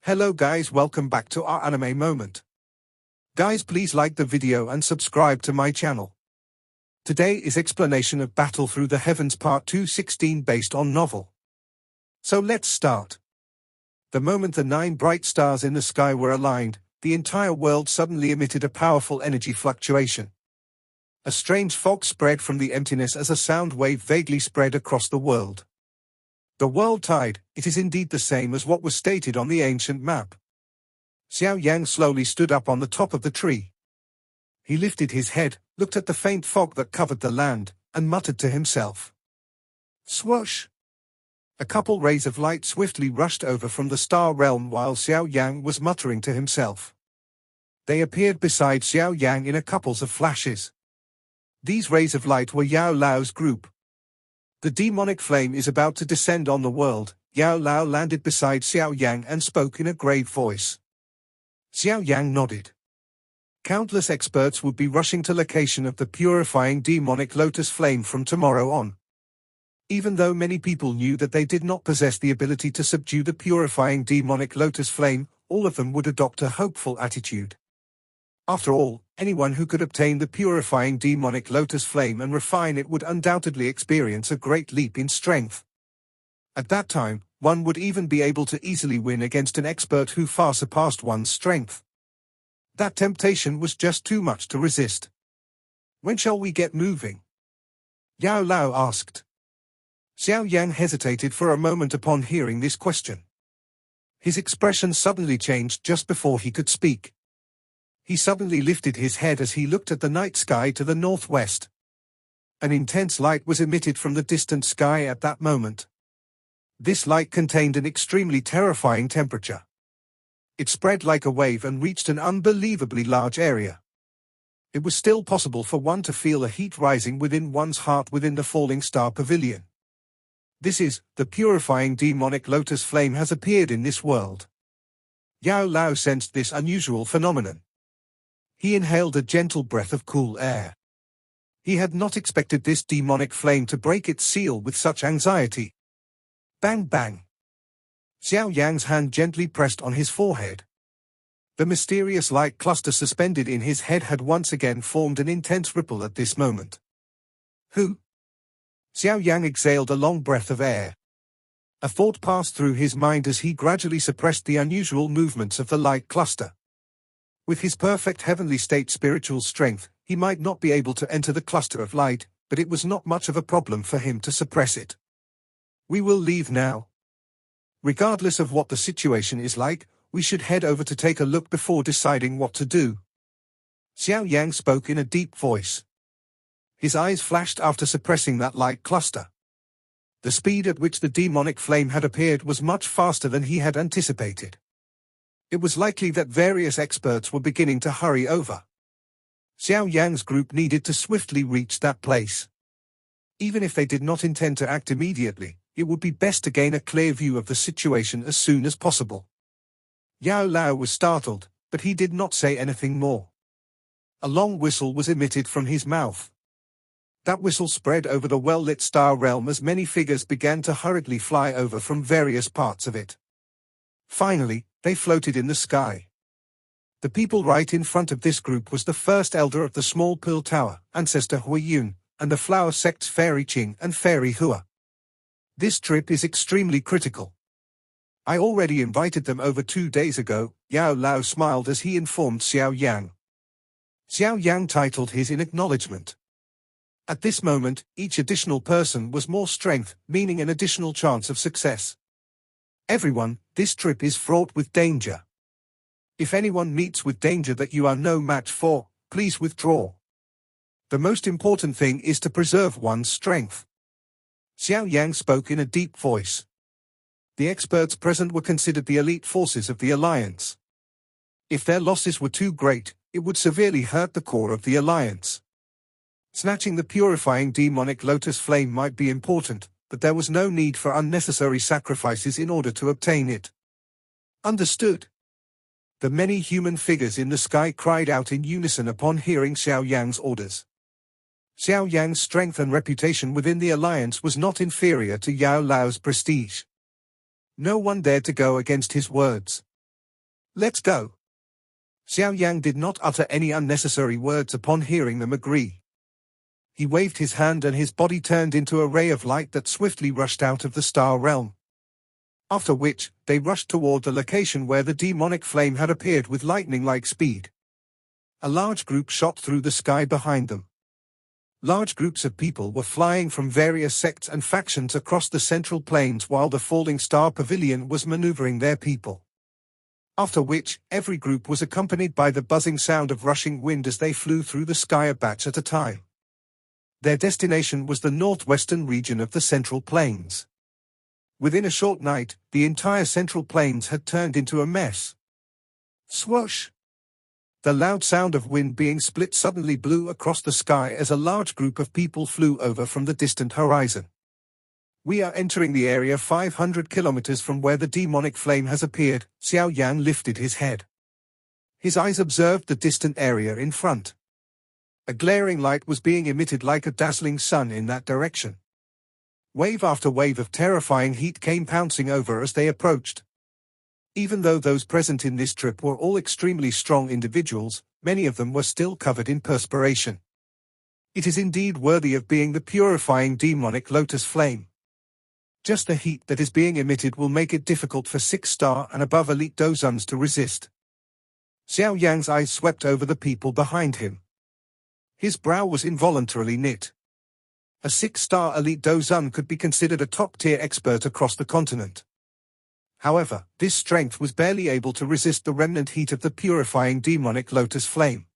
Hello guys, welcome back to our anime moment. Guys, please like the video and subscribe to my channel. Today is explanation of Battle Through the Heavens Part 216 based on novel. So let's start. The moment the 9 bright stars in the sky were aligned, the entire world suddenly emitted a powerful energy fluctuation. A strange fog spread from the emptiness as a sound wave vaguely spread across the world. The world tide, it is indeed the same as what was stated on the ancient map. Xiao Yan slowly stood up on the top of the tree. He lifted his head, looked at the faint fog that covered the land, and muttered to himself. Swoosh! A couple rays of light swiftly rushed over from the star realm while Xiao Yan was muttering to himself. They appeared beside Xiao Yan in a couples of flashes. These rays of light were Yao Lao's group. The demonic flame is about to descend on the world. Yao Lao landed beside Xiao Yang and spoke in a grave voice. Xiao Yang nodded. Countless experts would be rushing to location of the purifying demonic lotus flame from tomorrow on. Even though many people knew that they did not possess the ability to subdue the purifying demonic lotus flame, all of them would adopt a hopeful attitude. After all, anyone who could obtain the purifying demonic lotus flame and refine it would undoubtedly experience a great leap in strength. At that time, one would even be able to easily win against an expert who far surpassed one's strength. That temptation was just too much to resist. When shall we get moving? Yao Lao asked. Xiao Yan hesitated for a moment upon hearing this question. His expression suddenly changed just before he could speak. He suddenly lifted his head as he looked at the night sky to the northwest. An intense light was emitted from the distant sky at that moment. This light contained an extremely terrifying temperature. It spread like a wave and reached an unbelievably large area. It was still possible for one to feel a heat rising within one's heart within the falling star pavilion. This is, the purifying demonic lotus flame has appeared in this world. Yao Lao sensed this unusual phenomenon. He inhaled a gentle breath of cool air. He had not expected this demonic flame to break its seal with such anxiety. Bang bang. Xiao Yang's hand gently pressed on his forehead. The mysterious light cluster suspended in his head had once again formed an intense ripple at this moment. Who? Xiao Yang exhaled a long breath of air. A thought passed through his mind as he gradually suppressed the unusual movements of the light cluster. With his perfect heavenly state spiritual strength, he might not be able to enter the cluster of light, but it was not much of a problem for him to suppress it. We will leave now. Regardless of what the situation is like, we should head over to take a look before deciding what to do. Xiao Yang spoke in a deep voice. His eyes flashed after suppressing that light cluster. The speed at which the demonic flame had appeared was much faster than he had anticipated. It was likely that various experts were beginning to hurry over. Xiao Yan's group needed to swiftly reach that place. Even if they did not intend to act immediately, it would be best to gain a clear view of the situation as soon as possible. Yao Lao was startled, but he did not say anything more. A long whistle was emitted from his mouth. That whistle spread over the well-lit star realm as many figures began to hurriedly fly over from various parts of it. Finally, they floated in the sky. The people right in front of this group was the first elder of the small Pearl Tower, Ancestor Hui Yun, and the flower sects Fairy Qing and Fairy Hua. This trip is extremely critical. I already invited them over 2 days ago, Yao Lao smiled as he informed Xiao Yang. Xiao Yang titled his in acknowledgement. At this moment, each additional person was more strength, meaning an additional chance of success. Everyone, this trip is fraught with danger. If anyone meets with danger that you are no match for, please withdraw. The most important thing is to preserve one's strength. Xiao Yang spoke in a deep voice. The experts present were considered the elite forces of the alliance. If their losses were too great, it would severely hurt the core of the alliance. Snatching the purifying demonic lotus flame might be important, but there was no need for unnecessary sacrifices in order to obtain it. Understood. The many human figures in the sky cried out in unison upon hearing Xiao Yang's orders. Xiao Yan's strength and reputation within the alliance was not inferior to Yao Lao's prestige. No one dared to go against his words. Let's go. Xiao Yan did not utter any unnecessary words upon hearing them agree. He waved his hand and his body turned into a ray of light that swiftly rushed out of the star realm. After which, they rushed toward the location where the demonic flame had appeared with lightning-like speed. A large group shot through the sky behind them. Large groups of people were flying from various sects and factions across the central plains while the falling star pavilion was maneuvering their people. After which, every group was accompanied by the buzzing sound of rushing wind as they flew through the sky a batch at a time. Their destination was the northwestern region of the Central Plains. Within a short night, the entire Central Plains had turned into a mess. Swoosh! The loud sound of wind being split suddenly blew across the sky as a large group of people flew over from the distant horizon. We are entering the area 500 kilometers from where the demonic flame has appeared. Xiao Yan lifted his head. His eyes observed the distant area in front. A glaring light was being emitted like a dazzling sun in that direction. Wave after wave of terrifying heat came pouncing over as they approached. Even though those present in this trip were all extremely strong individuals, many of them were still covered in perspiration. It is indeed worthy of being the purifying demonic lotus flame. Just the heat that is being emitted will make it difficult for 6-star and above elite Dozuns to resist. Xiao Yan's eyes swept over the people behind him. His brow was involuntarily knit. A 6-star elite Dozun could be considered a top-tier expert across the continent. However, this strength was barely able to resist the remnant heat of the purifying demonic lotus flame.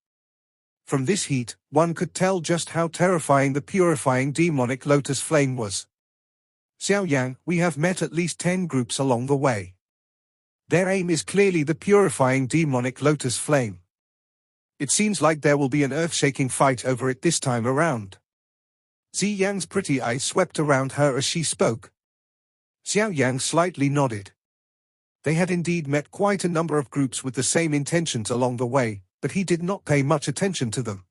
From this heat, one could tell just how terrifying the purifying demonic lotus flame was. Xiao Yan, we have met at least 10 groups along the way. Their aim is clearly the purifying demonic lotus flame. It seems like there will be an earth-shaking fight over it this time around. Zi Yang's pretty eyes swept around her as she spoke. Xiao Yan slightly nodded. They had indeed met quite a number of groups with the same intentions along the way, but he did not pay much attention to them.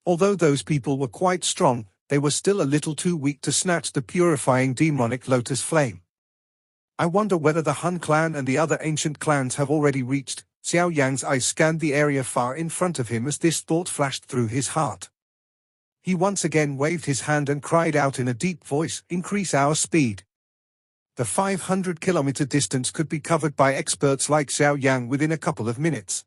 Although those people were quite strong, they were still a little too weak to snatch the purifying demonic lotus flame. I wonder whether the Han clan and the other ancient clans have already reached. Xiao Yan's eyes scanned the area far in front of him as this thought flashed through his heart. He once again waved his hand and cried out in a deep voice, "Increase our speed." The 500-kilometer distance could be covered by experts like Xiao Yan within a couple of minutes.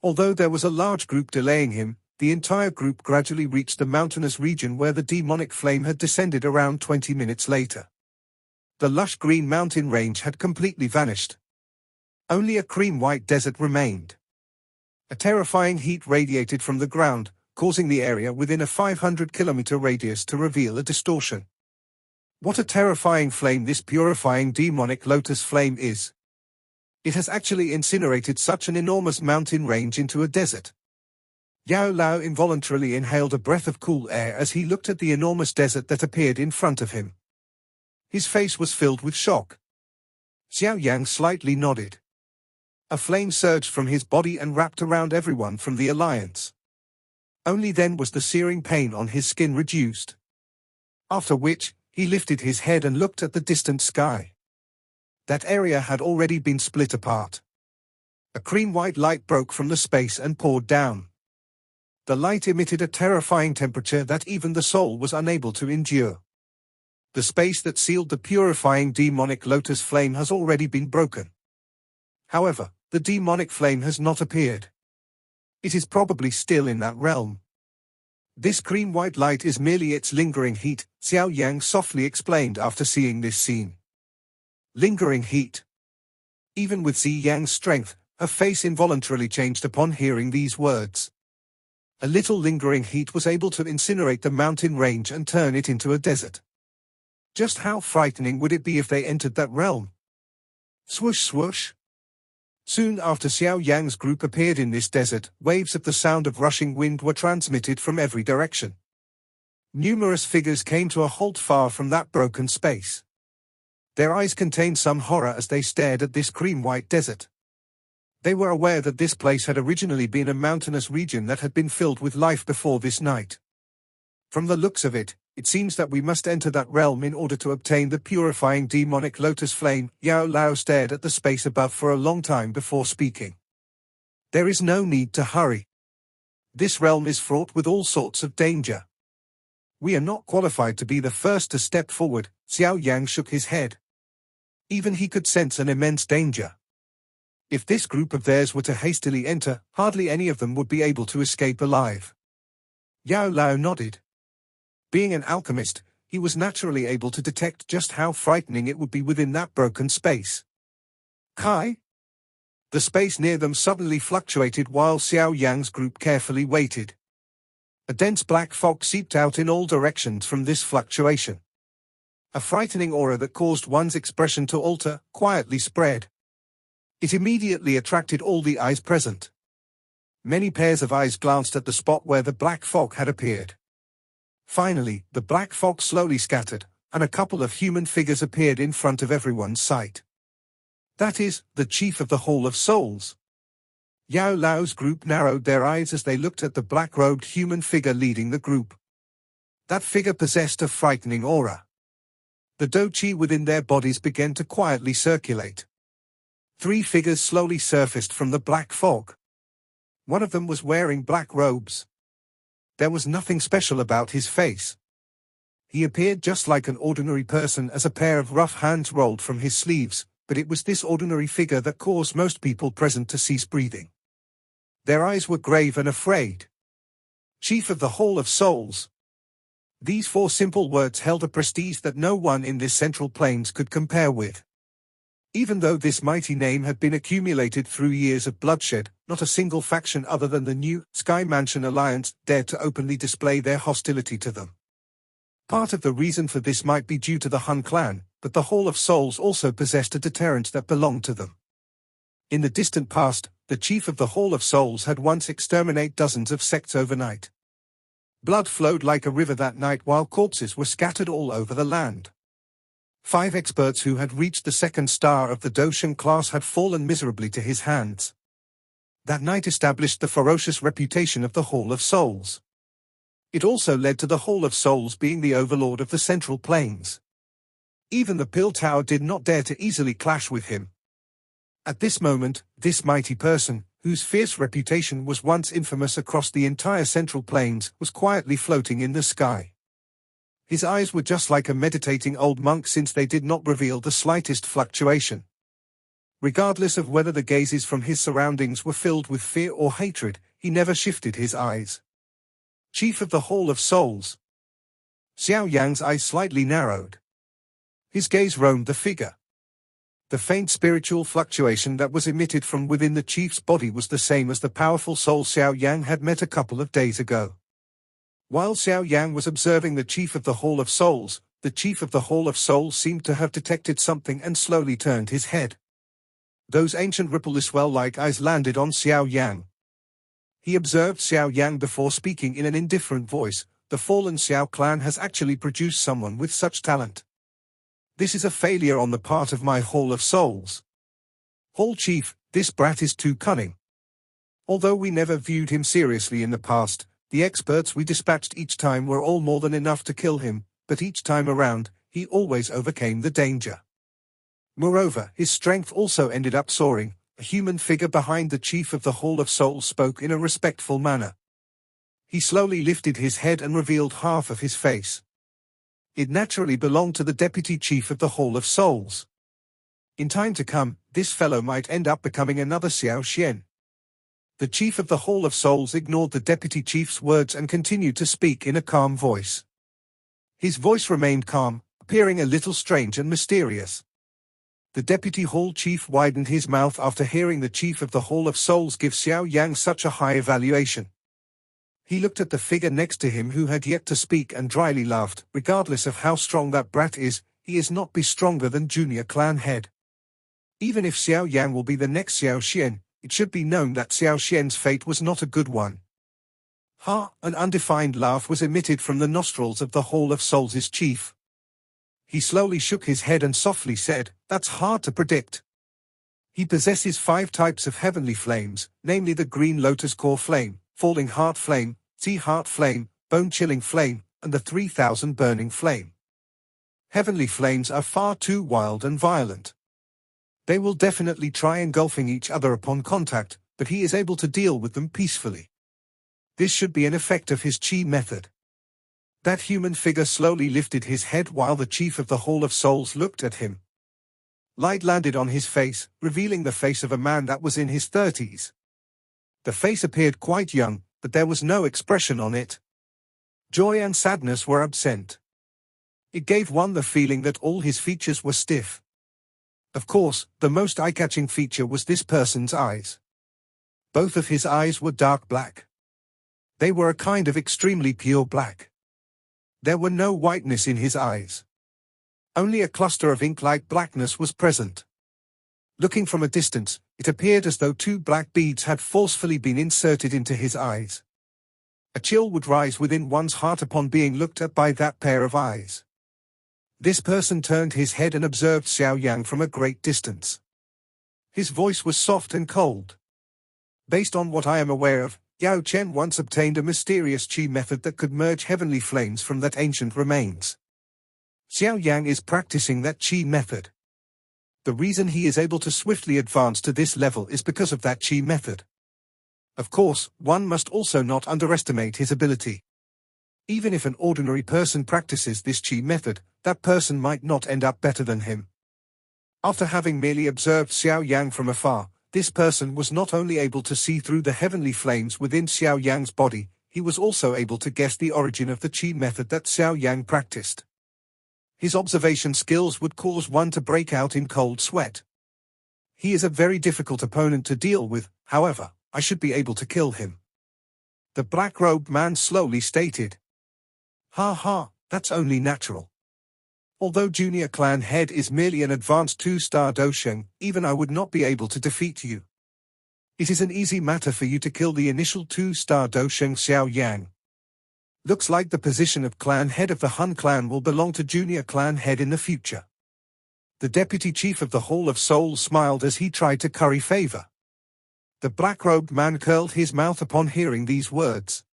Although there was a large group delaying him, the entire group gradually reached the mountainous region where the demonic flame had descended around 20 minutes later. The lush green mountain range had completely vanished. Only a cream-white desert remained. A terrifying heat radiated from the ground, causing the area within a 500-kilometer radius to reveal a distortion. What a terrifying flame this purifying demonic lotus flame is. It has actually incinerated such an enormous mountain range into a desert. Yao Lao involuntarily inhaled a breath of cool air as he looked at the enormous desert that appeared in front of him. His face was filled with shock. Xiao Yan slightly nodded. A flame surged from his body and wrapped around everyone from the alliance. Only then was the searing pain on his skin reduced. After which, he lifted his head and looked at the distant sky. That area had already been split apart. A cream-white light broke from the space and poured down. The light emitted a terrifying temperature that even the soul was unable to endure. The space that sealed the purifying demonic lotus flame has already been broken. However, the demonic flame has not appeared. It is probably still in that realm. This cream-white light is merely its lingering heat, Xiao Yan softly explained after seeing this scene. Lingering heat. Even with Zi Yang's strength, her face involuntarily changed upon hearing these words. A little lingering heat was able to incinerate the mountain range and turn it into a desert. Just how frightening would it be if they entered that realm? Swoosh swoosh. Soon after Xiao Yan's group appeared in this desert, waves of the sound of rushing wind were transmitted from every direction. Numerous figures came to a halt far from that broken space. Their eyes contained some horror as they stared at this cream-white desert. They were aware that this place had originally been a mountainous region that had been filled with life before this night. From the looks of it, It seems that we must enter that realm in order to obtain the purifying demonic lotus flame. Yao Lao stared at the space above for a long time before speaking. There is no need to hurry. This realm is fraught with all sorts of danger. We are not qualified to be the first to step forward. Xiao Yan shook his head. Even he could sense an immense danger. If this group of theirs were to hastily enter, hardly any of them would be able to escape alive. Yao Lao nodded. Being an alchemist, he was naturally able to detect just how frightening it would be within that broken space. Kai? The space near them suddenly fluctuated while Xiao Yang's group carefully waited. A dense black fog seeped out in all directions from this fluctuation. A frightening aura that caused one's expression to alter quietly spread. It immediately attracted all the eyes present. Many pairs of eyes glanced at the spot where the black fog had appeared. Finally, the black fog slowly scattered, and a couple of human figures appeared in front of everyone's sight. That is, the chief of the Hall of Souls. Yao Lao's group narrowed their eyes as they looked at the black-robed human figure leading the group. That figure possessed a frightening aura. The do-chi within their bodies began to quietly circulate. 3 figures slowly surfaced from the black fog. One of them was wearing black robes. There was nothing special about his face. He appeared just like an ordinary person as a pair of rough hands rolled from his sleeves, but it was this ordinary figure that caused most people present to cease breathing. Their eyes were grave and afraid. Chief of the Hall of Souls. These 4 simple words held a prestige that no one in this central plains could compare with. Even though this mighty name had been accumulated through years of bloodshed, not a single faction other than the new Sky Mansion Alliance dared to openly display their hostility to them. Part of the reason for this might be due to the Hun clan, but the Hall of Souls also possessed a deterrent that belonged to them. In the distant past, the chief of the Hall of Souls had once exterminated dozens of sects overnight. Blood flowed like a river that night while corpses were scattered all over the land. 5 experts who had reached the 2nd star of the Doshan class had fallen miserably to his hands. That night established the ferocious reputation of the Hall of Souls. It also led to the Hall of Souls being the overlord of the Central Plains. Even the Pill Tower did not dare to easily clash with him. At this moment, this mighty person, whose fierce reputation was once infamous across the entire Central Plains, was quietly floating in the sky. His eyes were just like a meditating old monk since they did not reveal the slightest fluctuation. Regardless of whether the gazes from his surroundings were filled with fear or hatred, he never shifted his eyes. Chief of the Hall of Souls. Xiao Yan's eyes slightly narrowed. His gaze roamed the figure. The faint spiritual fluctuation that was emitted from within the chief's body was the same as the powerful soul Xiao Yan had met a couple of days ago. While Xiao Yan was observing the chief of the Hall of Souls, the chief of the Hall of Souls seemed to have detected something and slowly turned his head. Those ancient rippleless well-like eyes landed on Xiao Yan. He observed Xiao Yan before speaking in an indifferent voice. The fallen Xiao clan has actually produced someone with such talent. This is a failure on the part of my Hall of Souls. Hall Chief, this brat is too cunning. Although we never viewed him seriously in the past, the experts we dispatched each time were all more than enough to kill him, but each time around, he always overcame the danger. Moreover, his strength also ended up soaring. A human figure behind the chief of the Hall of Souls spoke in a respectful manner. He slowly lifted his head and revealed half of his face. It naturally belonged to the deputy chief of the Hall of Souls. In time to come, this fellow might end up becoming another Xiao Yan. The chief of the Hall of Souls ignored the deputy chief's words and continued to speak in a calm voice. His voice remained calm, appearing a little strange and mysterious. The deputy hall chief widened his mouth after hearing the chief of the Hall of Souls give Xiao Yan such a high evaluation. He looked at the figure next to him who had yet to speak and dryly laughed. Regardless of how strong that brat is, he is not be stronger than junior clan head. Even if Xiao Yan will be the next Xiao Xian, it should be known that Xiao Xian's fate was not a good one. Ha! An undefined laugh was emitted from the nostrils of the Hall of Souls' chief. He slowly shook his head and softly said, "That's hard to predict." He possesses 5 types of heavenly flames, namely the green lotus core flame, falling heart flame, sea heart flame, bone-chilling flame, and the 3,000 burning flame. Heavenly flames are far too wild and violent. They will definitely try engulfing each other upon contact, but he is able to deal with them peacefully. This should be an effect of his chi method. That human figure slowly lifted his head while the chief of the Hall of Souls looked at him. Light landed on his face, revealing the face of a man that was in his 30s. The face appeared quite young, but there was no expression on it. Joy and sadness were absent. It gave one the feeling that all his features were stiff. Of course, the most eye-catching feature was this person's eyes. Both of his eyes were dark black. They were a kind of extremely pure black. There were no whiteness in his eyes. Only a cluster of ink-like blackness was present. Looking from a distance, it appeared as though 2 black beads had forcefully been inserted into his eyes. A chill would rise within one's heart upon being looked at by that pair of eyes. This person turned his head and observed Xiao Yan from a great distance. His voice was soft and cold. Based on what I am aware of, Yao Chen once obtained a mysterious chi method that could merge heavenly flames from that ancient remains. Xiao Yan is practicing that chi method. The reason he is able to swiftly advance to this level is because of that chi method. Of course, one must also not underestimate his ability. Even if an ordinary person practices this chi method, that person might not end up better than him. After having merely observed Xiao Yang from afar, this person was not only able to see through the heavenly flames within Xiao Yang's body, he was also able to guess the origin of the chi method that Xiao Yang practiced. His observation skills would cause one to break out in cold sweat. He is a very difficult opponent to deal with, however, I should be able to kill him. The black-robed man slowly stated. Ha ha, that's only natural. Although Junior Clan Head is merely an advanced 2-star Dosheng, even I would not be able to defeat you. It is an easy matter for you to kill the initial 2-star Dosheng Xiao Yang. Looks like the position of Clan Head of the Hun clan will belong to Junior Clan Head in the future. The deputy chief of the Hall of Souls smiled as he tried to curry favor. The black-robed man curled his mouth upon hearing these words.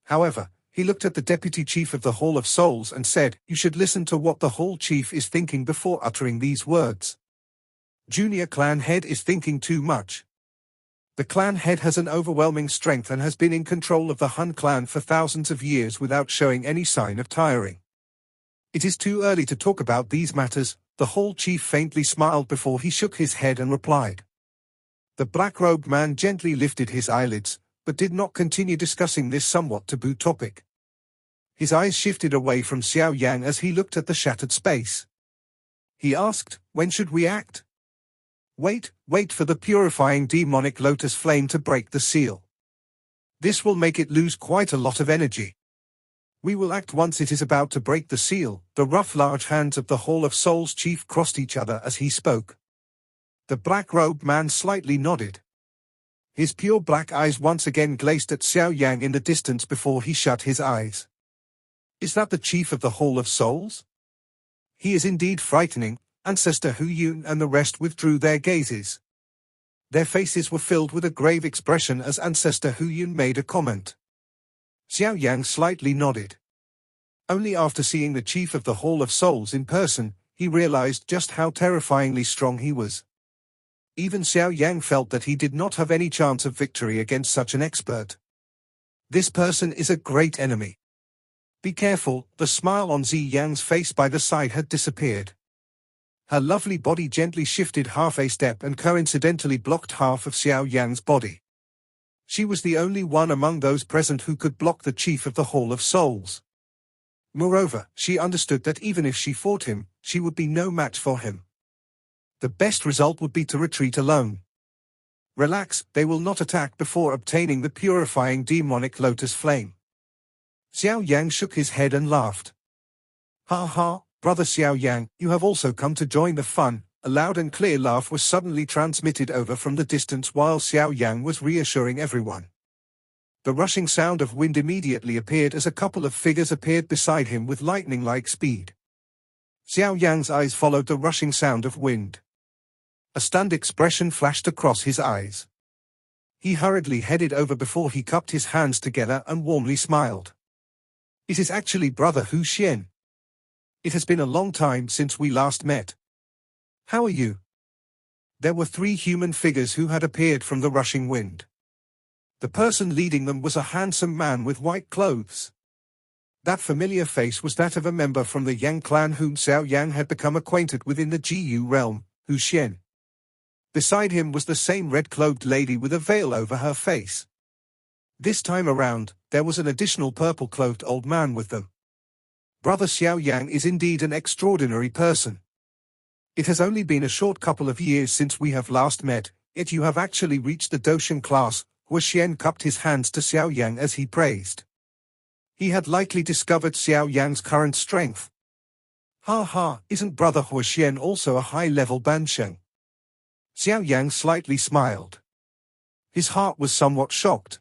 However, he looked at the deputy chief of the Hall of Souls and said, "You should listen to what the Hall chief is thinking before uttering these words. Junior Clan Head is thinking too much. The clan head has an overwhelming strength and has been in control of the Hun clan for thousands of years without showing any sign of tiring. It is too early to talk about these matters." The Hall chief faintly smiled before he shook his head and replied. The black-robed man gently lifted his eyelids, but did not continue discussing this somewhat taboo topic. His eyes shifted away from Xiao Yan as he looked at the shattered space. He asked, "When should we act?" Wait for the purifying demonic lotus flame to break the seal. This will make it lose quite a lot of energy. We will act once it is about to break the seal." The rough large hands of the Hall of Souls chief crossed each other as he spoke. The black-robed man slightly nodded. His pure black eyes once again glazed at Xiao Yang in the distance before he shut his eyes. Is that the chief of the Hall of Souls? He is indeed frightening. Ancestor Hu Yun and the rest withdrew their gazes. Their faces were filled with a grave expression as Ancestor Hu Yun made a comment. Xiao Yang slightly nodded. Only after seeing the chief of the Hall of Souls in person, he realized just how terrifyingly strong he was. Even Xiao Yang felt that he did not have any chance of victory against such an expert. This person is a great enemy. Be careful. The smile on Zi Yang's face by the side had disappeared. Her lovely body gently shifted half a step and coincidentally blocked half of Xiao Yan's body. She was the only one among those present who could block the chief of the Hall of Souls. Moreover, she understood that even if she fought him, she would be no match for him. The best result would be to retreat alone. Relax, they will not attack before obtaining the purifying demonic lotus flame. Xiao Yang shook his head and laughed. Ha ha, brother Xiao Yang, you have also come to join the fun. A loud and clear laugh was suddenly transmitted over from the distance while Xiao Yang was reassuring everyone. The rushing sound of wind immediately appeared as a couple of figures appeared beside him with lightning-like speed. Xiao Yang's eyes followed the rushing sound of wind. A stunned expression flashed across his eyes. He hurriedly headed over before he cupped his hands together and warmly smiled. It is actually brother Xiao. It has been a long time since we last met. How are you? There were 3 human figures who had appeared from the rushing wind. The person leading them was a handsome man with white clothes. That familiar face was that of a member from the Yang clan whom Xiao Yan had become acquainted with in the Gu realm, Xiao. Beside him was the same red-clothed lady with a veil over her face. This time around, there was an additional purple-clothed old man with them. Brother Xiao Yan is indeed an extraordinary person. It has only been a short couple of years since we have last met, yet you have actually reached the Doshan class. Xiao cupped his hands to Xiao Yan as he praised. He had likely discovered Xiao Yan's current strength. Ha ha, isn't brother Xiao also a high-level bansheng? Xiao Yan slightly smiled. His heart was somewhat shocked.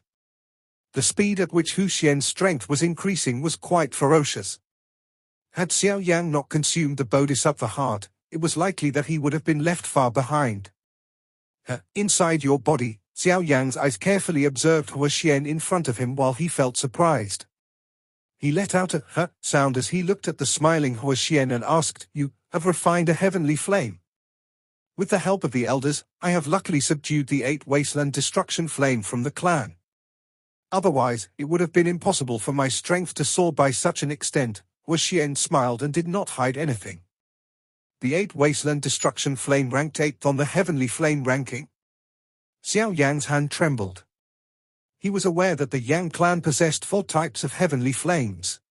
The speed at which Xiao's strength was increasing was quite ferocious. Had Xiao Yan not consumed the bodhisattva heart, it was likely that he would have been left far behind. Inside your body, Xiao Yan's eyes carefully observed Xiao in front of him while he felt surprised. He let out a sound as he looked at the smiling Xiao and asked, "You have refined a heavenly flame?" "With the help of the elders, I have luckily subdued the 8 wasteland destruction flame from the clan. Otherwise, it would have been impossible for my strength to soar by such an extent." Xiao smiled and did not hide anything. The 8 wasteland destruction flame ranked 8th on the heavenly flame ranking. Xiao Yan's hand trembled. He was aware that the Yang clan possessed 4 types of heavenly flames.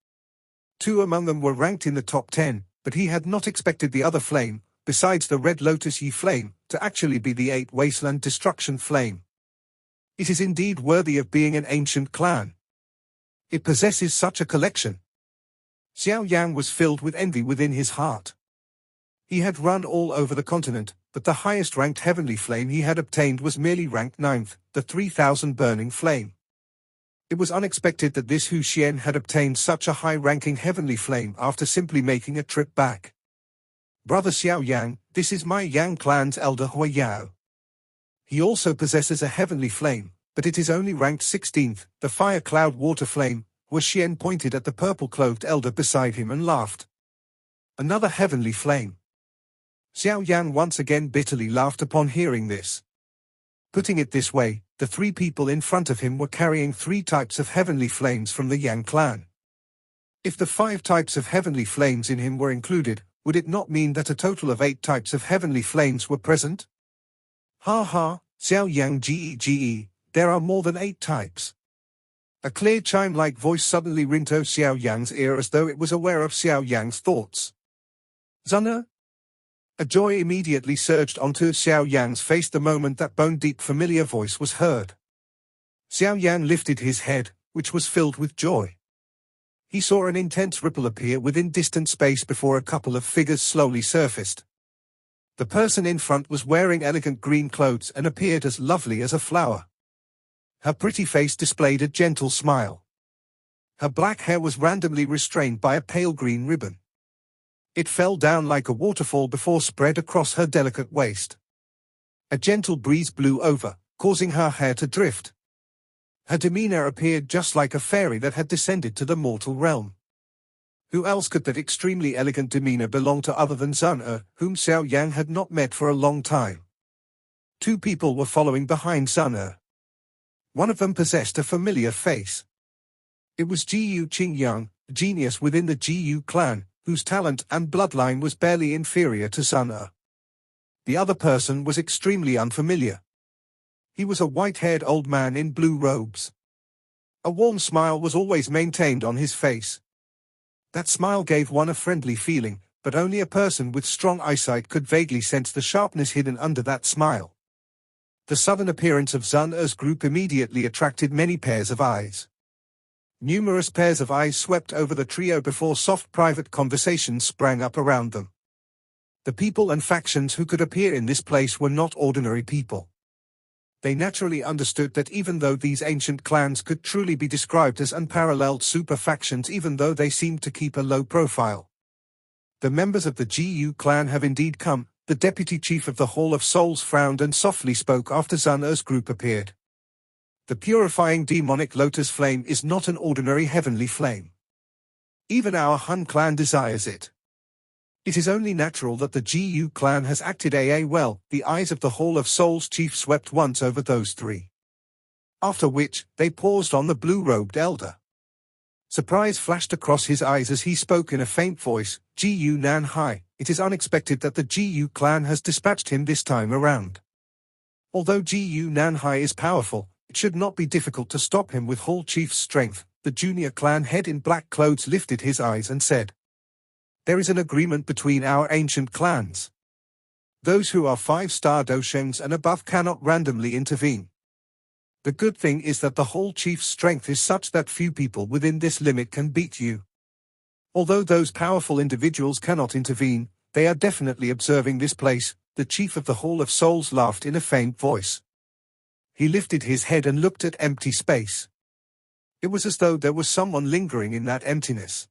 2 among them were ranked in the top 10, but he had not expected the other flame, besides the Red Lotus Yi flame, to actually be the 8 wasteland destruction flame. It is indeed worthy of being an ancient clan. It possesses such a collection. Xiao Yan was filled with envy within his heart. He had run all over the continent, but the highest-ranked heavenly flame he had obtained was merely ranked 9th, the 3000 burning flame. It was unexpected that this Xiao had obtained such a high-ranking heavenly flame after simply making a trip back. "Brother Xiao Yan, this is my Yang clan's elder Yao. He also possesses a heavenly flame, but it is only ranked 16th, the fire cloud water flame." Xiao pointed at the purple-clothed elder beside him and laughed. "Another heavenly flame." Xiao Yan once again bitterly laughed upon hearing this. Putting it this way, the 3 people in front of him were carrying 3 types of heavenly flames from the Yang clan. If the 5 types of heavenly flames in him were included, would it not mean that a total of 8 types of heavenly flames were present? Ha ha, Xiao Yang Ge, there are more than 8 types. A clear chime-like voice suddenly ringed Xiao Yan's ear as though it was aware of Xiao Yan's thoughts. "Xun Er?" A joy immediately surged onto Xiao Yan's face the moment that bone-deep familiar voice was heard. Xiao Yan lifted his head, which was filled with joy. He saw an intense ripple appear within distant space before a couple of figures slowly surfaced. The person in front was wearing elegant green clothes and appeared as lovely as a flower. Her pretty face displayed a gentle smile. Her black hair was randomly restrained by a pale green ribbon. It fell down like a waterfall before spread across her delicate waist. A gentle breeze blew over, causing her hair to drift. Her demeanor appeared just like a fairy that had descended to the mortal realm. Who else could that extremely elegant demeanor belong to other than Xun Er, whom Xiao Yan had not met for a long time? 2 people were following behind Xun Er. One of them possessed a familiar face. It was Gu Qingyang, a genius within the Gu clan, whose talent and bloodline was barely inferior to Xun Er. The other person was extremely unfamiliar. He was a white-haired old man in blue robes. A warm smile was always maintained on his face. That smile gave one a friendly feeling, but only a person with strong eyesight could vaguely sense the sharpness hidden under that smile. The sudden appearance of Xun Er's group immediately attracted many pairs of eyes. Numerous pairs of eyes swept over the trio before soft private conversations sprang up around them. The people and factions who could appear in this place were not ordinary people. They naturally understood that even though these ancient clans could truly be described as unparalleled super factions, even though they seemed to keep a low profile. "The members of the Gu clan have indeed come," the deputy chief of the Hall of Souls frowned and softly spoke after Xun Er's group appeared. "The purifying demonic lotus flame is not an ordinary heavenly flame. Even our Han clan desires it. It is only natural that the GU clan has acted well. The eyes of the Hall of Souls chief swept once over those three. After which, they paused on the blue-robed elder. Surprise flashed across his eyes as he spoke in a faint voice, "Gu Nan Hai, it is unexpected that the GU clan has dispatched him this time around. Although Gu Nan Hai is powerful, it should not be difficult to stop him with Hall Chief's strength." The junior clan head in black clothes lifted his eyes and said, "There is an agreement between our ancient clans. Those who are 5-star Doshengs and above cannot randomly intervene. The good thing is that the Hall Chief's strength is such that few people within this limit can beat you. Although those powerful individuals cannot intervene, they are definitely observing this place." The chief of the Hall of Souls laughed in a faint voice. He lifted his head and looked at empty space. It was as though there was someone lingering in that emptiness.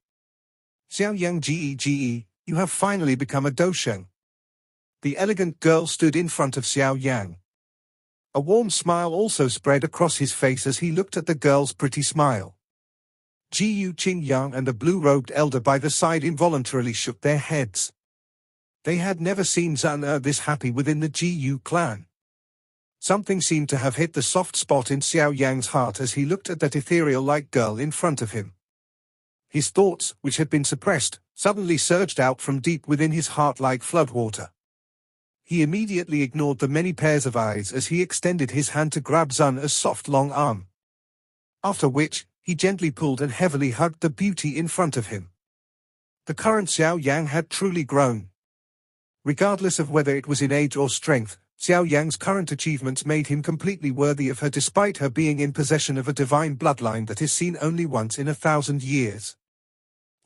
"Xiao Yan Ge, you have finally become a Dosheng." The elegant girl stood in front of Xiao Yan. A warm smile also spread across his face as he looked at the girl's pretty smile. Gu Qingyang and the blue-robed elder by the side involuntarily shook their heads. They had never seen Xun Er this happy within the Gu clan. Something seemed to have hit the soft spot in Xiao Yang's heart as he looked at that ethereal-like girl in front of him. His thoughts, which had been suppressed, suddenly surged out from deep within his heart like floodwater. He immediately ignored the many pairs of eyes as he extended his hand to grab Xun Er's soft long arm. After which, he gently pulled and heavily hugged the beauty in front of him. The current Xiao Yang had truly grown. Regardless of whether it was in age or strength, Xiao Yang's current achievements made him completely worthy of her despite her being in possession of a divine bloodline that is seen only once in 1,000 years.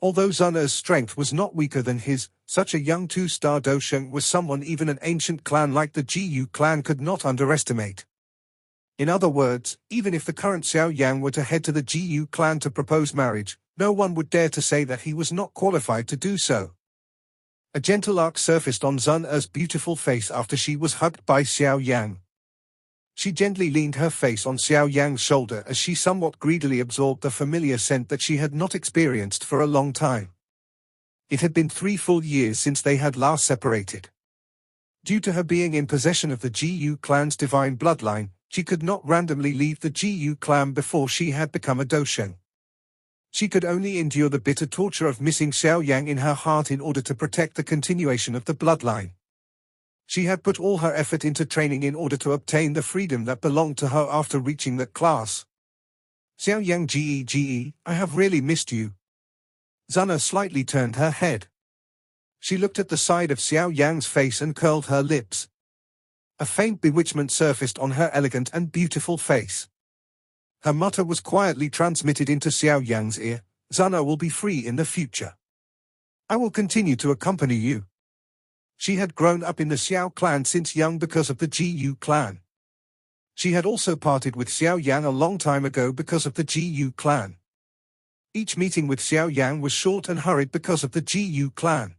Although Xun Er's strength was not weaker than his, such a young 2-star Dosheng was someone even an ancient clan like the Gu clan could not underestimate. In other words, even if the current Xiao Yang were to head to the Gu clan to propose marriage, no one would dare to say that he was not qualified to do so. A gentle arc surfaced on Xun Er's beautiful face after she was hugged by Xiao Yang. She gently leaned her face on Xiao Yang's shoulder as she somewhat greedily absorbed the familiar scent that she had not experienced for a long time. It had been 3 full years since they had last separated. Due to her being in possession of the Gu clan's divine bloodline, she could not randomly leave the Gu clan before she had become a Dosheng. She could only endure the bitter torture of missing Xiao Yang in her heart in order to protect the continuation of the bloodline. She had put all her effort into training in order to obtain the freedom that belonged to her after reaching that class. "Xiao Yang Ge, I have really missed you." Xun Er slightly turned her head. She looked at the side of Xiao Yang's face and curled her lips. A faint bewitchment surfaced on her elegant and beautiful face. Her mutter was quietly transmitted into Xiao Yang's ear, "Xun Er will be free in the future. I will continue to accompany you." She had grown up in the Xiao clan since young because of the Gu clan. She had also parted with Xiao Yang a long time ago because of the Gu clan. Each meeting with Xiao Yang was short and hurried because of the Gu clan.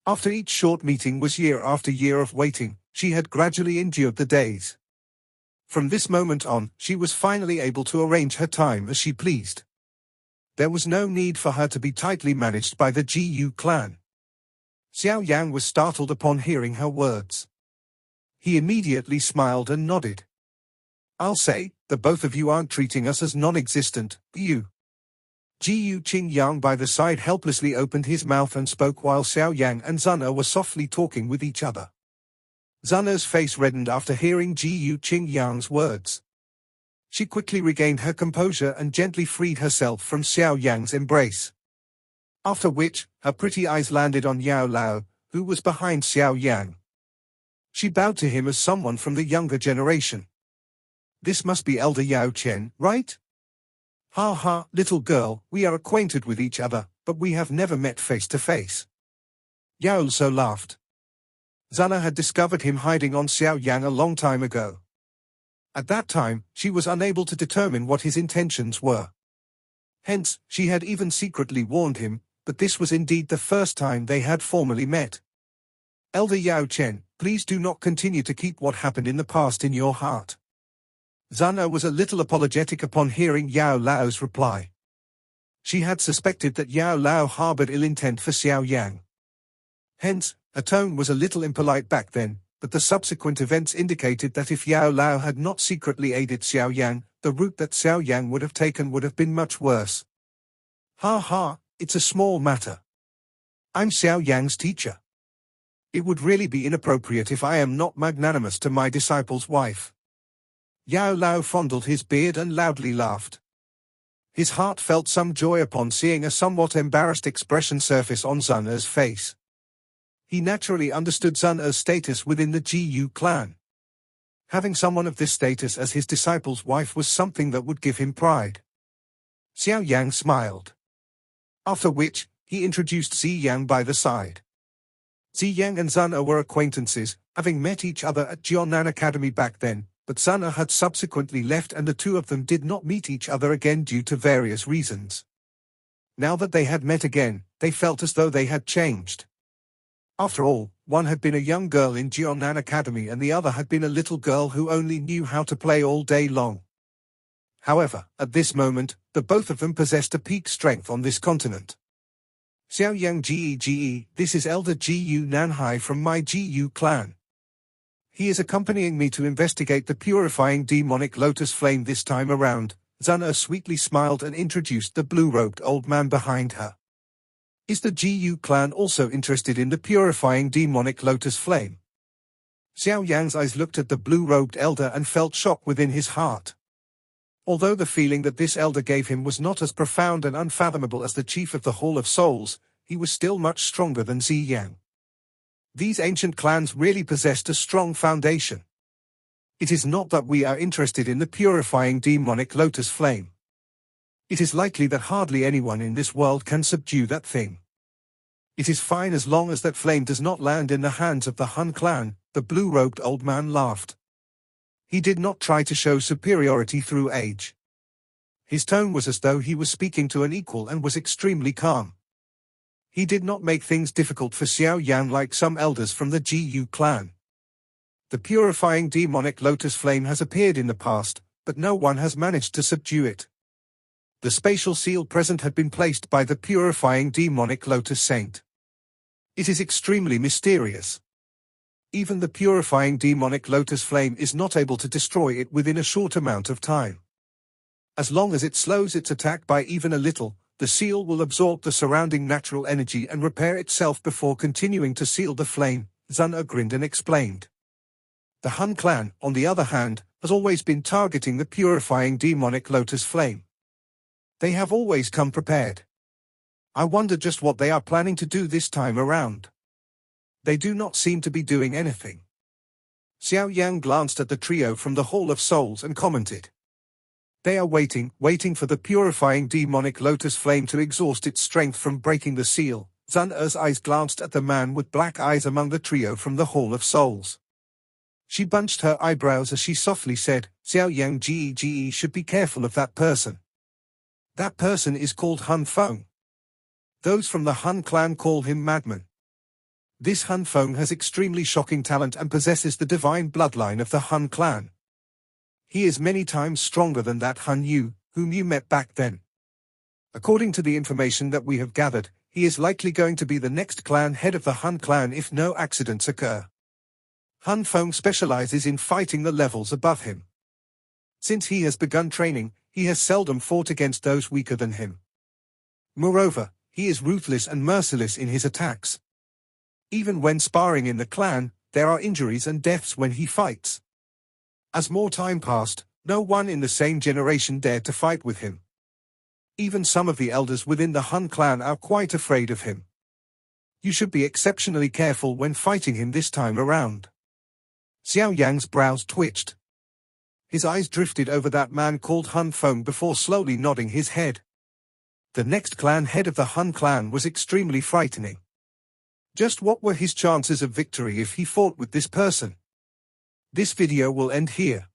After each short meeting was year after year of waiting, she had gradually endured the days. From this moment on, she was finally able to arrange her time as she pleased. There was no need for her to be tightly managed by the Gu clan. Xiao Yang was startled upon hearing her words. He immediately smiled and nodded. "I'll say, the both of you aren't treating us as non-existent, you." Gu Qingyang by the side helplessly opened his mouth and spoke while Xiao Yang and Xun Er were softly talking with each other. Xun Er's face reddened after hearing Gu Qingyang's words. She quickly regained her composure and gently freed herself from Xiao Yang's embrace. After which, her pretty eyes landed on Yao Lao, who was behind Xiao Yang. She bowed to him as someone from the younger generation. "This must be Elder Yao Chen, right?" "Ha ha, little girl, we are acquainted with each other, but we have never met face to face." Yao also laughed. Xun Er had discovered him hiding on Xiao Yang a long time ago. At that time, she was unable to determine what his intentions were. Hence, she had even secretly warned him, but this was indeed the first time they had formally met. "Elder Yao Chen, please do not continue to keep what happened in the past in your heart." Xun Er was a little apologetic upon hearing Yao Lao's reply. She had suspected that Yao Lao harbored ill intent for Xiao Yan. Hence, her tone was a little impolite back then, but the subsequent events indicated that if Yao Lao had not secretly aided Xiao Yan, the route that Xiao Yan would have taken would have been much worse. Ha ha, it's a small matter. I'm Xiao Yan's teacher. It would really be inappropriate if I am not magnanimous to my disciple's wife. Yao Lao fondled his beard and loudly laughed. His heart felt some joy upon seeing a somewhat embarrassed expression surface on Xun Er's face. He naturally understood Xun Er's status within the Gu clan. Having someone of this status as his disciple's wife was something that would give him pride. Xiao Yan smiled. After which, he introduced Ziyang by the side. Ziyang and Xun Er were acquaintances, having met each other at Jianan Academy back then, but Xun Er had subsequently left and the two of them did not meet each other again due to various reasons. Now that they had met again, they felt as though they had changed. After all, one had been a young girl in Jianan Academy and the other had been a little girl who only knew how to play all day long. However, at this moment, the both of them possessed a peak strength on this continent. Xiao Yang Ge, this is Elder Gu Nanhai from my Gu clan. He is accompanying me to investigate the purifying demonic lotus flame this time around. Xun Er sweetly smiled and introduced the blue-robed old man behind her. Is the Gu clan also interested in the purifying demonic lotus flame? Xiao Yan's eyes looked at the blue-robed elder and felt shock within his heart. Although the feeling that this elder gave him was not as profound and unfathomable as the chief of the Hall of Souls, he was still much stronger than Ziyang. These ancient clans really possessed a strong foundation. It is not that we are interested in the purifying demonic lotus flame. It is likely that hardly anyone in this world can subdue that thing. It is fine as long as that flame does not land in the hands of the Han clan, the blue-robed old man laughed. He did not try to show superiority through age. His tone was as though he was speaking to an equal and was extremely calm. He did not make things difficult for Xiao Yan like some elders from the Gu clan. The purifying demonic lotus flame has appeared in the past, but no one has managed to subdue it. The spatial seal present had been placed by the purifying demonic lotus saint. It is extremely mysterious. Even the purifying demonic lotus flame is not able to destroy it within a short amount of time. As long as it slows its attack by even a little, the seal will absorb the surrounding natural energy and repair itself before continuing to seal the flame, Xun Er grinned and explained. The Han clan, on the other hand, has always been targeting the purifying demonic lotus flame. They have always come prepared. I wonder just what they are planning to do this time around. They do not seem to be doing anything. Xiao Yan glanced at the trio from the Hall of Souls and commented. They are waiting for the purifying demonic lotus flame to exhaust its strength from breaking the seal. Xun Er's eyes glanced at the man with black eyes among the trio from the Hall of Souls. She bunched her eyebrows as she softly said, Xiao Yang Ge should be careful of that person. That person is called Han Feng. Those from the Han clan call him Madman. This Han Feng has extremely shocking talent and possesses the divine bloodline of the Han clan. He is many times stronger than that Han Yu, whom you met back then. According to the information that we have gathered, he is likely going to be the next clan head of the Han clan if no accidents occur. Han Feng specializes in fighting the levels above him. Since he has begun training, he has seldom fought against those weaker than him. Moreover, he is ruthless and merciless in his attacks. Even when sparring in the clan, there are injuries and deaths when he fights. As more time passed, no one in the same generation dared to fight with him. Even some of the elders within the Han clan are quite afraid of him. You should be exceptionally careful when fighting him this time around. Xiao Yan's brows twitched. His eyes drifted over that man called Han Feng before slowly nodding his head. The next clan head of the Han clan was extremely frightening. Just what were his chances of victory if he fought with this person? This video will end here.